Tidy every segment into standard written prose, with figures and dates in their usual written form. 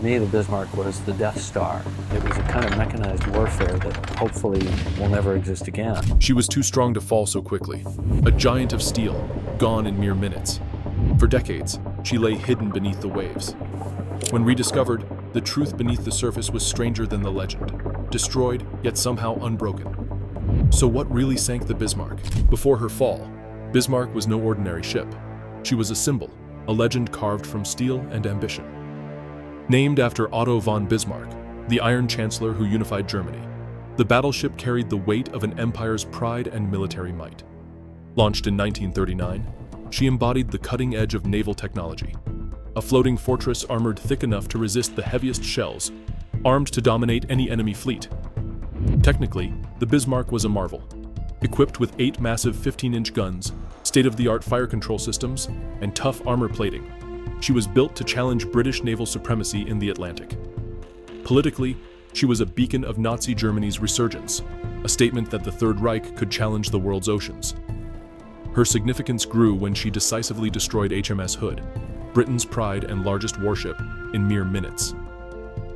To me, the Bismarck was the Death Star. It was a kind of mechanized warfare that hopefully will never exist again. She was too strong to fall so quickly. A giant of steel, gone in mere minutes. For decades, she lay hidden beneath the waves. When rediscovered, the truth beneath the surface was stranger than the legend. Destroyed, yet somehow unbroken. So what really sank the Bismarck? Before her fall, Bismarck was no ordinary ship. She was a symbol, a legend carved from steel and ambition. Named after Otto von Bismarck, the Iron Chancellor who unified Germany, the battleship carried the weight of an empire's pride and military might. Launched in 1939, she embodied the cutting edge of naval technology. A floating fortress armored thick enough to resist the heaviest shells, armed to dominate any enemy fleet. Technically, the Bismarck was a marvel. Equipped with 8 massive 15-inch guns, state-of-the-art fire control systems, and tough armor plating, she was built to challenge British naval supremacy in the Atlantic. Politically, she was a beacon of Nazi Germany's resurgence, a statement that the Third Reich could challenge the world's oceans. Her significance grew when she decisively destroyed HMS Hood, Britain's pride and largest warship, in mere minutes.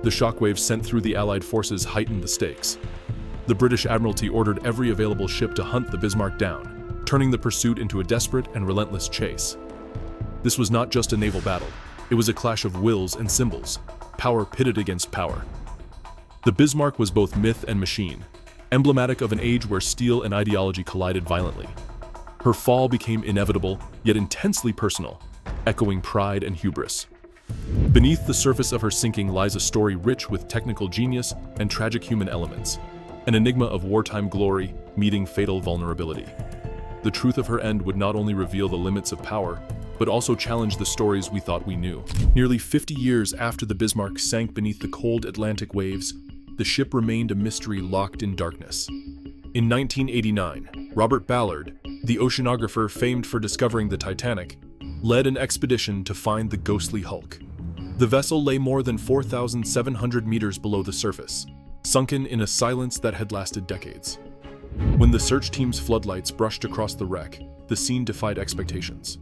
The shockwaves sent through the Allied forces heightened the stakes. The British Admiralty ordered every available ship to hunt the Bismarck down, turning the pursuit into a desperate and relentless chase. This was not just a naval battle, it was a clash of wills and symbols, power pitted against power. The Bismarck was both myth and machine, emblematic of an age where steel and ideology collided violently. Her fall became inevitable, yet intensely personal, echoing pride and hubris. Beneath the surface of her sinking lies a story rich with technical genius and tragic human elements, an enigma of wartime glory meeting fatal vulnerability. The truth of her end would not only reveal the limits of power, but also challenge the stories we thought we knew. Nearly 50 years after the Bismarck sank beneath the cold Atlantic waves, the ship remained a mystery locked in darkness. In 1989, Robert Ballard, the oceanographer famed for discovering the Titanic, led an expedition to find the ghostly hulk. The vessel lay more than 4,700 meters below the surface, sunken in a silence that had lasted decades. When the search team's floodlights brushed across the wreck, the scene defied expectations.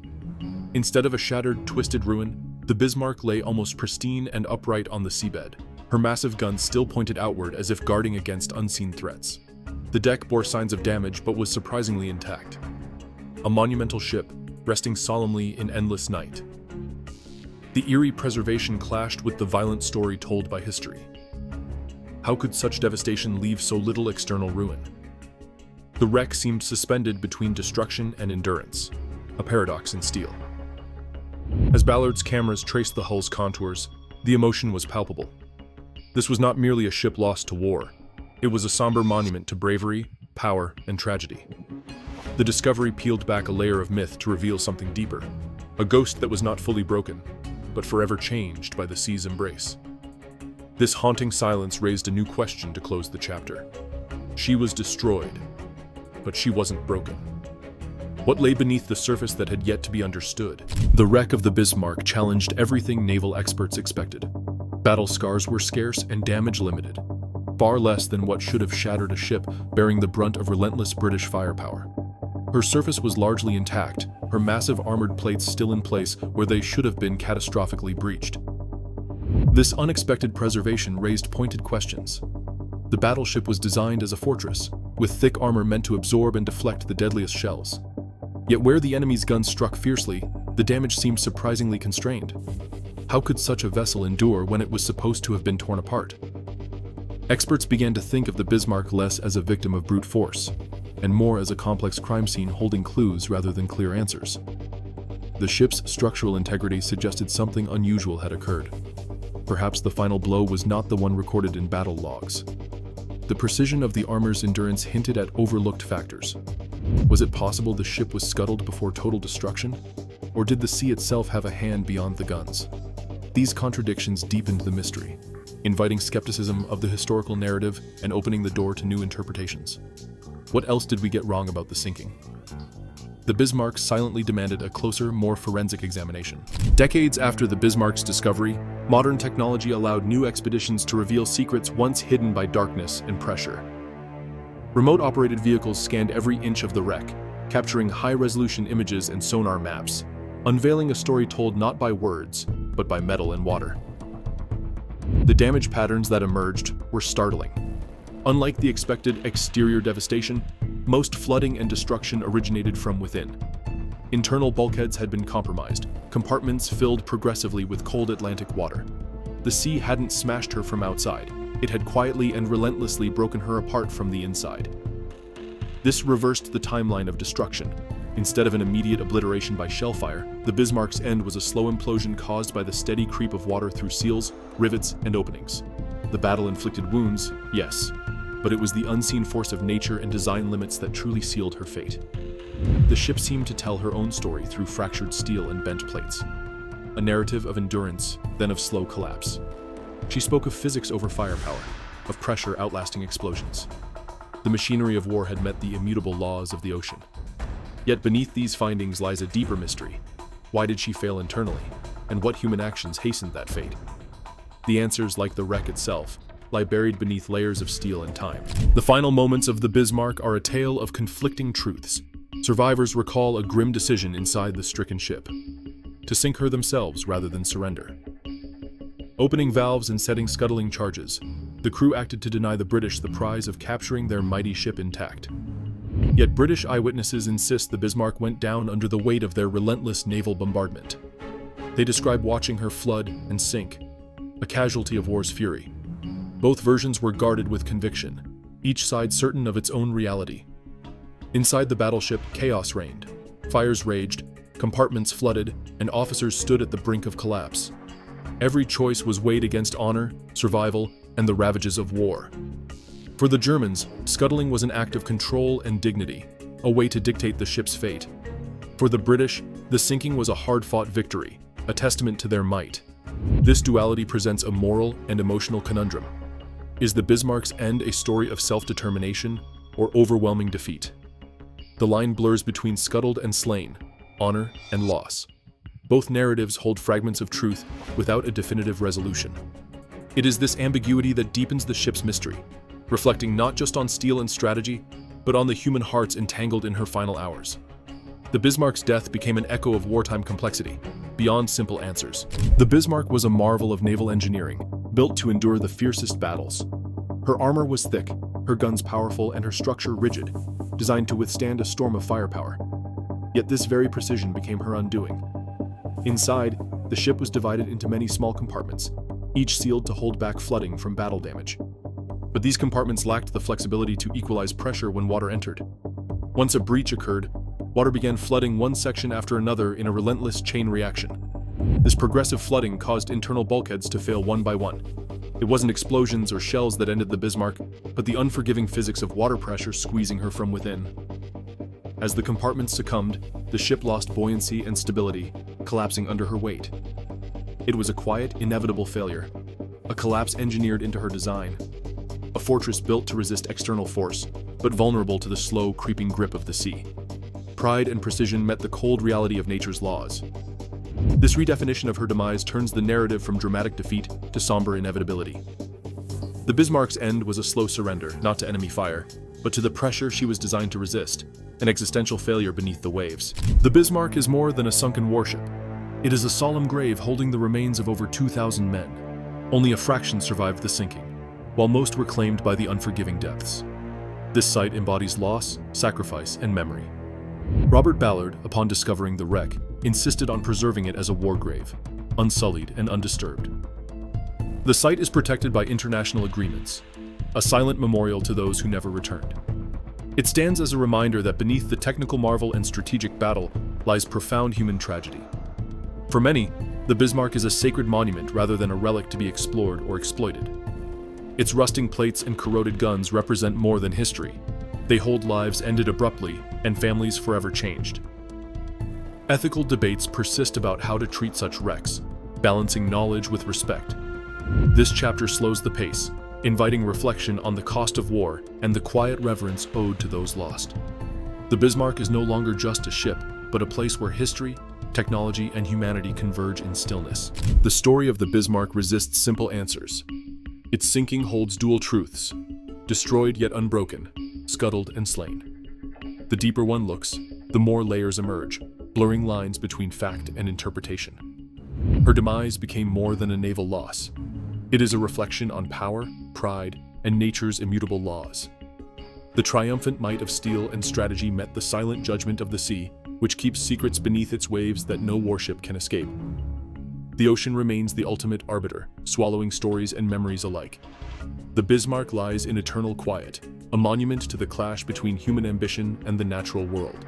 Instead of a shattered, twisted ruin, the Bismarck lay almost pristine and upright on the seabed, her massive guns still pointed outward as if guarding against unseen threats. The deck bore signs of damage but was surprisingly intact. A monumental ship, resting solemnly in endless night. The eerie preservation clashed with the violent story told by history. How could such devastation leave so little external ruin? The wreck seemed suspended between destruction and endurance, a paradox in steel. As Ballard's cameras traced the hull's contours, the emotion was palpable. This was not merely a ship lost to war. It was a somber monument to bravery, power, and tragedy. The discovery peeled back a layer of myth to reveal something deeper, a ghost that was not fully broken, but forever changed by the sea's embrace. This haunting silence raised a new question to close the chapter. She was destroyed, but she wasn't broken. What lay beneath the surface that had yet to be understood? The wreck of the Bismarck challenged everything naval experts expected. Battle scars were scarce and damage limited, far less than what should have shattered a ship bearing the brunt of relentless British firepower. Her surface was largely intact, her massive armored plates still in place where they should have been catastrophically breached. This unexpected preservation raised pointed questions. The battleship was designed as a fortress, with thick armor meant to absorb and deflect the deadliest shells. Yet where the enemy's guns struck fiercely, the damage seemed surprisingly constrained. How could such a vessel endure when it was supposed to have been torn apart? Experts began to think of the Bismarck less as a victim of brute force, and more as a complex crime scene holding clues rather than clear answers. The ship's structural integrity suggested something unusual had occurred. Perhaps the final blow was not the one recorded in battle logs. The precision of the armor's endurance hinted at overlooked factors. Was it possible the ship was scuttled before total destruction? Or did the sea itself have a hand beyond the guns? These contradictions deepened the mystery, inviting skepticism of the historical narrative and opening the door to new interpretations. What else did we get wrong about the sinking? The Bismarck silently demanded a closer, more forensic examination. Decades after the Bismarck's discovery, modern technology allowed new expeditions to reveal secrets once hidden by darkness and pressure. Remote-operated vehicles scanned every inch of the wreck, capturing high-resolution images and sonar maps, unveiling a story told not by words, but by metal and water. The damage patterns that emerged were startling. Unlike the expected exterior devastation, most flooding and destruction originated from within. Internal bulkheads had been compromised, compartments filled progressively with cold Atlantic water. The sea hadn't smashed her from outside, it had quietly and relentlessly broken her apart from the inside. This reversed the timeline of destruction. Instead of an immediate obliteration by shellfire, the Bismarck's end was a slow implosion caused by the steady creep of water through seals, rivets, and openings. The battle inflicted wounds, yes, but it was the unseen force of nature and design limits that truly sealed her fate. The ship seemed to tell her own story through fractured steel and bent plates. A narrative of endurance, then of slow collapse. She spoke of physics over firepower, of pressure outlasting explosions. The machinery of war had met the immutable laws of the ocean. Yet beneath these findings lies a deeper mystery. Why did she fail internally? And what human actions hastened that fate? The answers, like the wreck itself, lie buried beneath layers of steel and time. The final moments of the Bismarck are a tale of conflicting truths. Survivors recall a grim decision inside the stricken ship: to sink her themselves rather than surrender. Opening valves and setting scuttling charges, the crew acted to deny the British the prize of capturing their mighty ship intact. Yet British eyewitnesses insist the Bismarck went down under the weight of their relentless naval bombardment. They describe watching her flood and sink, a casualty of war's fury. Both versions were guarded with conviction, each side certain of its own reality. Inside the battleship, chaos reigned. Fires raged, compartments flooded, and officers stood at the brink of collapse. Every choice was weighed against honor, survival, and the ravages of war. For the Germans, scuttling was an act of control and dignity, a way to dictate the ship's fate. For the British, the sinking was a hard-fought victory, a testament to their might. This duality presents a moral and emotional conundrum. Is the Bismarck's end a story of self-determination or overwhelming defeat? The line blurs between scuttled and slain, honor and loss. Both narratives hold fragments of truth without a definitive resolution. It is this ambiguity that deepens the ship's mystery, reflecting not just on steel and strategy, but on the human hearts entangled in her final hours. The Bismarck's death became an echo of wartime complexity, beyond simple answers. The Bismarck was a marvel of naval engineering, built to endure the fiercest battles. Her armor was thick, her guns powerful, and her structure rigid, designed to withstand a storm of firepower. Yet this very precision became her undoing. Inside, the ship was divided into many small compartments, each sealed to hold back flooding from battle damage. But these compartments lacked the flexibility to equalize pressure when water entered. Once a breach occurred, water began flooding one section after another in a relentless chain reaction. This progressive flooding caused internal bulkheads to fail one by one. It wasn't explosions or shells that ended the Bismarck, but the unforgiving physics of water pressure squeezing her from within. As the compartments succumbed, the ship lost buoyancy and stability, collapsing under her weight. It was a quiet, inevitable failure, a collapse engineered into her design, a fortress built to resist external force, but vulnerable to the slow, creeping grip of the sea. Pride and precision met the cold reality of nature's laws. This redefinition of her demise turns the narrative from dramatic defeat to somber inevitability. The Bismarck's end was a slow surrender, not to enemy fire, but to the pressure she was designed to resist, an existential failure beneath the waves. The Bismarck is more than a sunken warship. It is a solemn grave holding the remains of over 2,000 men. Only a fraction survived the sinking, while most were claimed by the unforgiving depths. This site embodies loss, sacrifice, and memory. Robert Ballard, upon discovering the wreck, insisted on preserving it as a war grave, unsullied and undisturbed. The site is protected by international agreements, a silent memorial to those who never returned. It stands as a reminder that beneath the technical marvel and strategic battle lies profound human tragedy. For many, the Bismarck is a sacred monument rather than a relic to be explored or exploited. Its rusting plates and corroded guns represent more than history. They hold lives ended abruptly and families forever changed. Ethical debates persist about how to treat such wrecks, balancing knowledge with respect. This chapter slows the pace, inviting reflection on the cost of war and the quiet reverence owed to those lost. The Bismarck is no longer just a ship, but a place where history, technology, and humanity converge in stillness. The story of the Bismarck resists simple answers. Its sinking holds dual truths: destroyed yet unbroken, scuttled and slain. The deeper one looks, the more layers emerge, blurring lines between fact and interpretation. Her demise became more than a naval loss. It is a reflection on power, pride, and nature's immutable laws. The triumphant might of steel and strategy met the silent judgment of the sea, which keeps secrets beneath its waves that no warship can escape. The ocean remains the ultimate arbiter, swallowing stories and memories alike. The Bismarck lies in eternal quiet, a monument to the clash between human ambition and the natural world.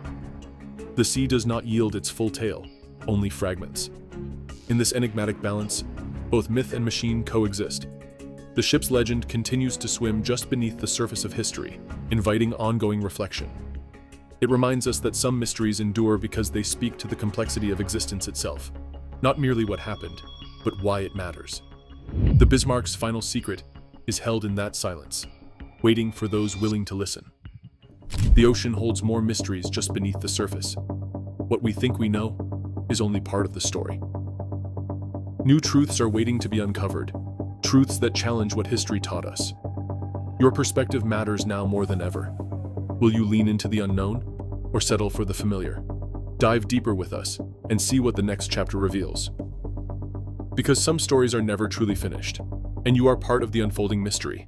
The sea does not yield its full tale, only fragments. In this enigmatic balance, both myth and machine coexist. The ship's legend continues to swim just beneath the surface of history, inviting ongoing reflection. It reminds us that some mysteries endure because they speak to the complexity of existence itself, not merely what happened, but why it matters. The Bismarck's final secret is held in that silence, waiting for those willing to listen. The ocean holds more mysteries just beneath the surface. What we think we know is only part of the story. New truths are waiting to be uncovered, truths that challenge what history taught us. Your perspective matters now more than ever. Will you lean into the unknown or settle for the familiar? Dive deeper with us and see what the next chapter reveals. Because some stories are never truly finished, and you are part of the unfolding mystery.